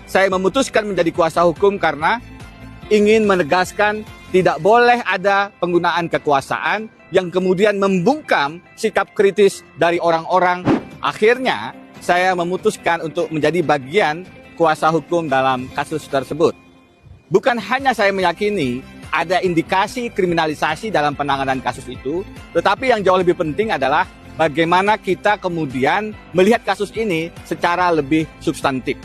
Saya memutuskan menjadi kuasa hukum karena ingin menegaskan tidak boleh ada penggunaan kekuasaan yang kemudian membungkam sikap kritis dari orang-orang. Akhirnya, saya memutuskan untuk menjadi bagian kuasa hukum dalam kasus tersebut. Bukan hanya saya meyakini ada indikasi kriminalisasi dalam penanganan kasus itu, tetapi yang jauh lebih penting adalah bagaimana kita kemudian melihat kasus ini secara lebih substantif.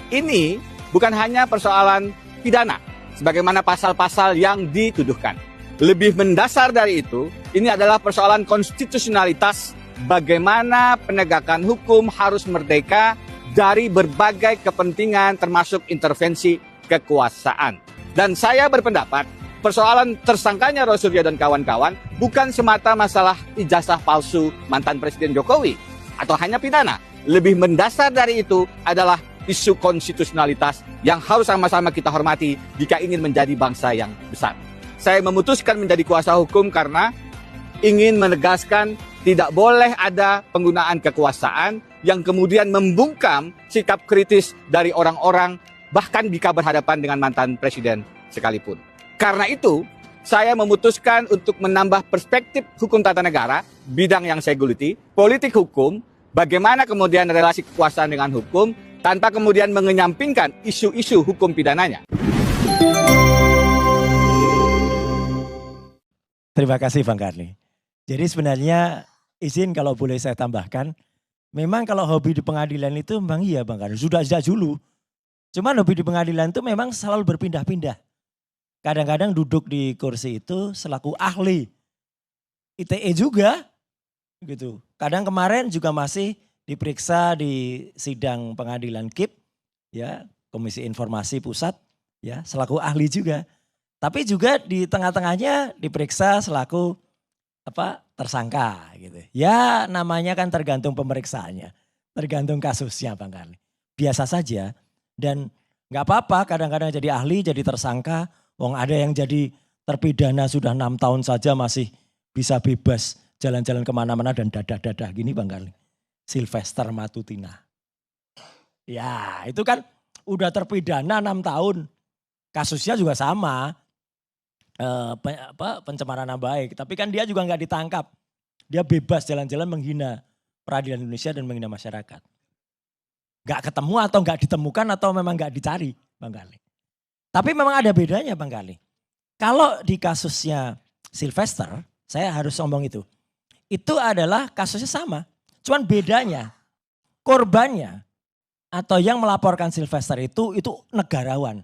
Ini bukan hanya persoalan pidana, sebagaimana pasal-pasal yang dituduhkan. Lebih mendasar dari itu, ini adalah persoalan konstitusionalitas, bagaimana penegakan hukum harus merdeka dari berbagai kepentingan termasuk intervensi kekuasaan. Dan saya berpendapat, persoalan tersangkanya Roy Suryo dan kawan-kawan bukan semata masalah ijazah palsu mantan Presiden Jokowi atau hanya pidana. Lebih mendasar dari itu adalah isu konstitusionalitas yang harus sama-sama kita hormati jika ingin menjadi bangsa yang besar. Saya memutuskan menjadi kuasa hukum karena ingin menegaskan tidak boleh ada penggunaan kekuasaan yang kemudian membungkam sikap kritis dari orang-orang bahkan jika berhadapan dengan mantan presiden sekalipun. Karena itu, saya memutuskan untuk menambah perspektif hukum tata negara, bidang yang saya geluti, politik hukum, bagaimana kemudian relasi kekuasaan dengan hukum, tanpa kemudian mengenyampingkan isu-isu hukum pidananya. Terima kasih Bang Karni. Jadi sebenarnya izin kalau boleh saya tambahkan, memang kalau hobi di pengadilan itu memang iya Bang Karni, sudah sejak dulu. Cuman hobi di pengadilan itu memang selalu berpindah-pindah. Kadang-kadang duduk di kursi itu selaku ahli ITE juga gitu. Kadang kemarin juga masih diperiksa di sidang pengadilan KIP, ya, Komisi Informasi Pusat, ya, selaku ahli juga. Tapi juga di tengah-tengahnya diperiksa selaku tersangka gitu. Ya namanya kan tergantung pemeriksaannya, tergantung kasusnya Bang Karni. Biasa saja dan nggak apa-apa kadang-kadang jadi ahli, jadi tersangka. Wong ada yang jadi terpidana sudah 6 tahun saja masih bisa bebas jalan-jalan kemana-mana dan dadah-dadah gini Bang Karni. Sylvester Matutina. Ya itu kan udah terpidana 6 tahun. Kasusnya juga sama. Pencemaran nama baik. Tapi kan dia juga nggak ditangkap. Dia bebas jalan-jalan menghina peradilan Indonesia dan menghina masyarakat. Nggak ketemu atau nggak ditemukan atau memang nggak dicari Bang Karni. Tapi memang ada bedanya Bang Karni. Kalau di kasusnya Sylvester, saya harus ngomong itu. Itu adalah kasusnya sama. Cuman bedanya korbannya atau yang melaporkan Sylvester itu negarawan.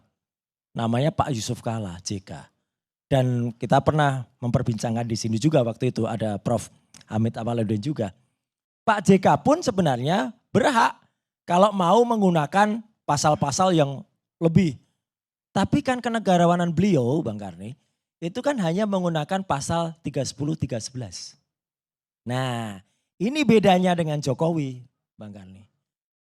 Namanya Pak Yusuf Kalla, JK. Dan kita pernah memperbincangkan di sini juga waktu itu ada Prof. Hamid Awaludin juga. Pak JK pun sebenarnya berhak kalau mau menggunakan pasal-pasal yang lebih. Tapi kan kenegarawanan beliau Bang Karni itu kan hanya menggunakan pasal 310, 311. Nah ini bedanya dengan Jokowi Bang Karni.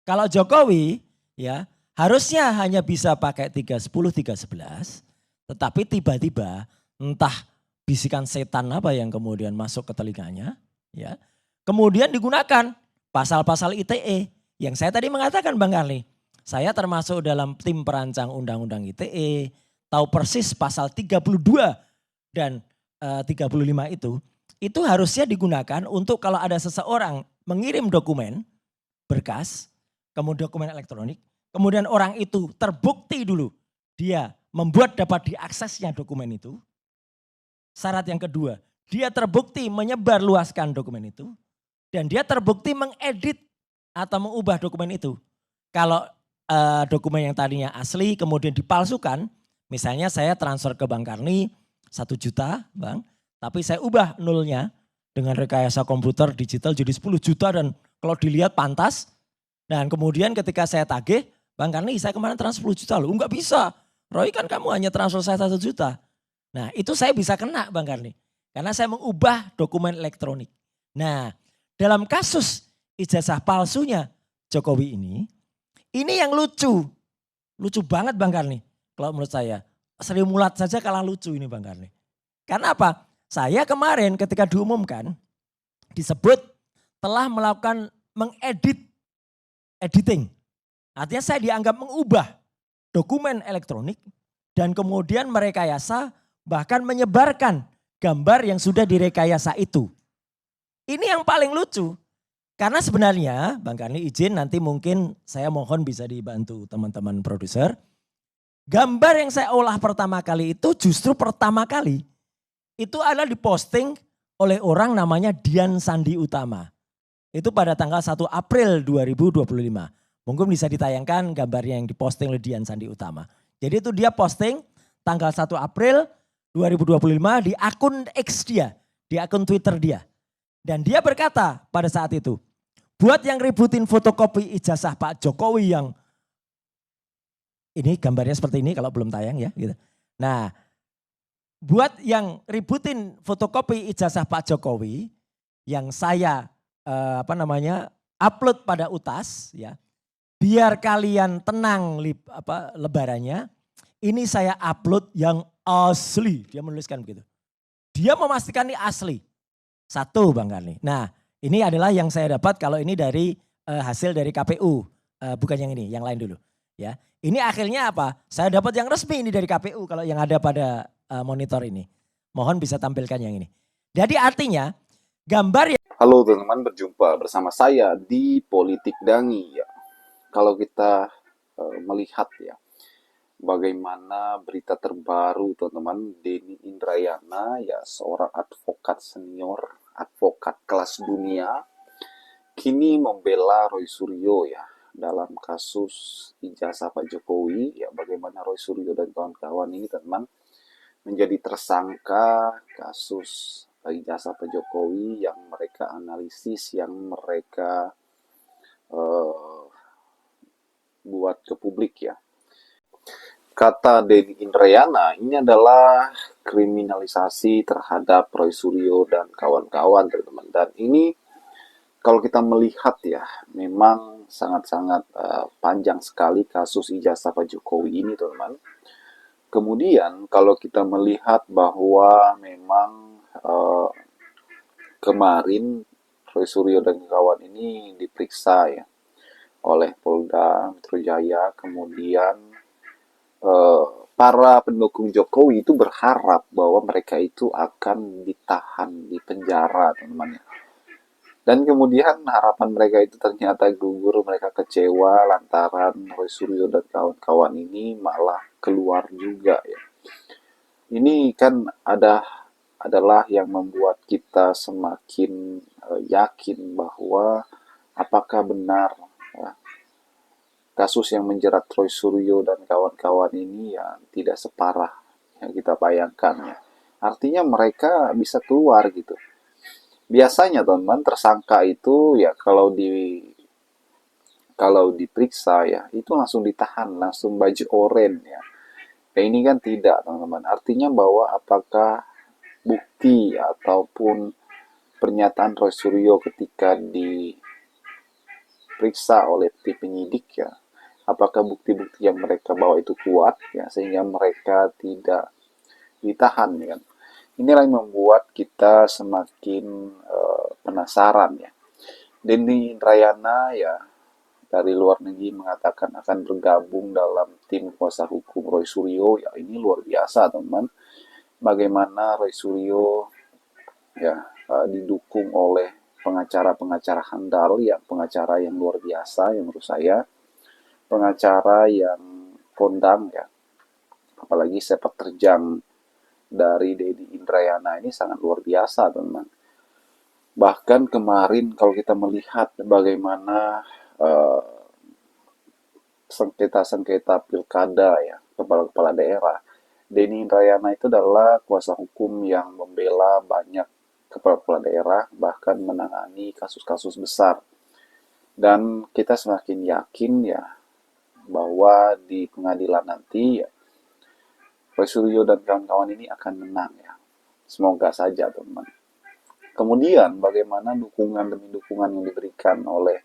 Kalau Jokowi ya harusnya hanya bisa pakai 310, 311. Tetapi tiba-tiba entah bisikan setan apa yang kemudian masuk ke telinganya. Ya, kemudian digunakan pasal-pasal ITE yang saya tadi mengatakan Bang Karni. Saya termasuk dalam tim perancang undang-undang ITE. Tahu persis pasal 32 dan 35 itu harusnya digunakan untuk kalau ada seseorang mengirim dokumen, berkas, kemudian dokumen elektronik, kemudian orang itu terbukti dulu dia membuat dapat diaksesnya dokumen itu. Syarat yang kedua, dia terbukti menyebarluaskan dokumen itu dan dia terbukti mengedit atau mengubah dokumen itu. Kalau dokumen yang tadinya asli kemudian dipalsukan, misalnya saya transfer ke Bang Karni 1 juta Bang, tapi saya ubah nolnya dengan rekayasa komputer digital jadi 10 juta dan kalau dilihat pantas. Dan kemudian ketika saya tagih, Bang Karni saya kemarin transfer 10 juta loh, enggak bisa. Roy kan kamu hanya transfer saya 1 juta. Nah itu saya bisa kena Bang Karni. Karena saya mengubah dokumen elektronik. Nah dalam kasus ijazah palsunya Jokowi ini yang lucu. Lucu banget Bang Karni. Kalau menurut saya. Sri Mulat saja kalah lucu ini Bang Karni. Karena apa? Saya kemarin ketika diumumkan disebut telah melakukan editing Artinya saya dianggap mengubah dokumen elektronik dan kemudian merekayasa bahkan menyebarkan gambar yang sudah direkayasa itu. Ini yang paling lucu. Karena sebenarnya Bang Karni izin nanti mungkin saya mohon bisa dibantu teman-teman produser. Gambar yang saya olah pertama kali itu justru pertama kali itu adalah diposting oleh orang namanya Dian Sandi Utama. Itu pada tanggal 1 April 2025. Mungkin bisa ditayangkan gambarnya yang diposting oleh Dian Sandi Utama. Jadi itu dia posting tanggal 1 April 2025 di akun X dia, di akun Twitter dia. Dan dia berkata pada saat itu, buat yang ributin fotokopi ijazah Pak Jokowi yang ini gambarnya seperti ini kalau belum tayang ya. Gitu. Nah, buat yang ributin fotokopi ijazah Pak Jokowi yang saya upload pada UTAS ya, biar kalian tenang lebarannya. Ini saya upload yang asli, dia menuliskan begitu. Dia memastikan ini asli. Satu Bang Karni. Nah ini adalah yang saya dapat kalau ini dari hasil dari KPU. Bukan yang ini, yang lain dulu. Ya, ini akhirnya apa? Saya dapat yang resmi ini dari KPU kalau yang ada pada monitor ini. Mohon bisa tampilkan yang ini. Jadi artinya gambar yang... Halo teman-teman, berjumpa bersama saya di Politik Dangi. Ya. Kalau kita melihat ya, bagaimana berita terbaru teman-teman, Denny Indrayana ya seorang advokat senior, advokat kelas dunia, kini membela Roy Suryo ya dalam kasus ijazah Pak Jokowi ya, bagaimana Roy Suryo dan kawan-kawan ini teman menjadi tersangka kasus ijazah Pak Jokowi yang mereka analisis, yang mereka buat ke publik ya. Kata Denny Indrayana, ini adalah kriminalisasi terhadap Roy Suryo dan kawan-kawan teman-teman. Dan ini kalau kita melihat ya, memang sangat-sangat panjang sekali kasus ijazah Pak Jokowi ini teman-teman. Kemudian kalau kita melihat bahwa memang kemarin Roy Suryo dan kawan ini diperiksa ya oleh Polda Metro Jaya, kemudian para pendukung Jokowi itu berharap bahwa mereka itu akan ditahan di penjara teman-teman. Dan kemudian harapan mereka itu ternyata gugur, mereka kecewa lantaran Roy Suryo dan kawan-kawan ini malah keluar juga ya. Ini kan adalah yang membuat kita semakin yakin bahwa apakah benar ya, kasus yang menjerat Roy Suryo dan kawan-kawan ini ya tidak separah yang kita bayangkan ya. Artinya mereka bisa keluar gitu. Biasanya teman-teman tersangka itu ya kalau diperiksa ya itu langsung ditahan, langsung baju oranye ya. Nah ini kan tidak teman-teman. Artinya bahwa apakah bukti ataupun pernyataan Roy Suryo ketika diperiksa oleh tim penyidik ya, apakah bukti-bukti yang mereka bawa itu kuat ya sehingga mereka tidak ditahan ya kan. Inilah yang membuat kita semakin penasaran ya. Denny Indrayana ya dari luar negeri mengatakan akan bergabung dalam tim kuasa hukum Roy Suryo ya, ini luar biasa teman. Bagaimana Roy Suryo ya didukung oleh pengacara-pengacara handal ya, pengacara yang luar biasa yang menurut saya, pengacara yang kondang ya, apalagi sepak terjang dari Denny Indrayana ini sangat luar biasa teman. Bahkan kemarin kalau kita melihat bagaimana sengketa-sengketa pilkada ya, kepala-kepala daerah, Denny Indrayana itu adalah kuasa hukum yang membela banyak kepala-kepala daerah, bahkan menangani kasus-kasus besar. Dan kita semakin yakin ya bahwa di pengadilan nanti ya, Roy Suryo dan kawan-kawan ini akan menang ya. Semoga saja teman. Kemudian bagaimana dukungan demi dukungan yang diberikan oleh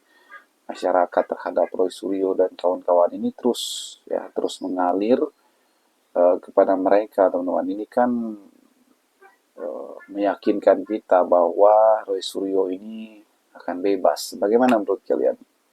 masyarakat terhadap Roy Suryo dan kawan-kawan ini terus mengalir kepada mereka teman-teman. Ini kan meyakinkan kita bahwa Roy Suryo ini akan bebas. Bagaimana menurut kalian?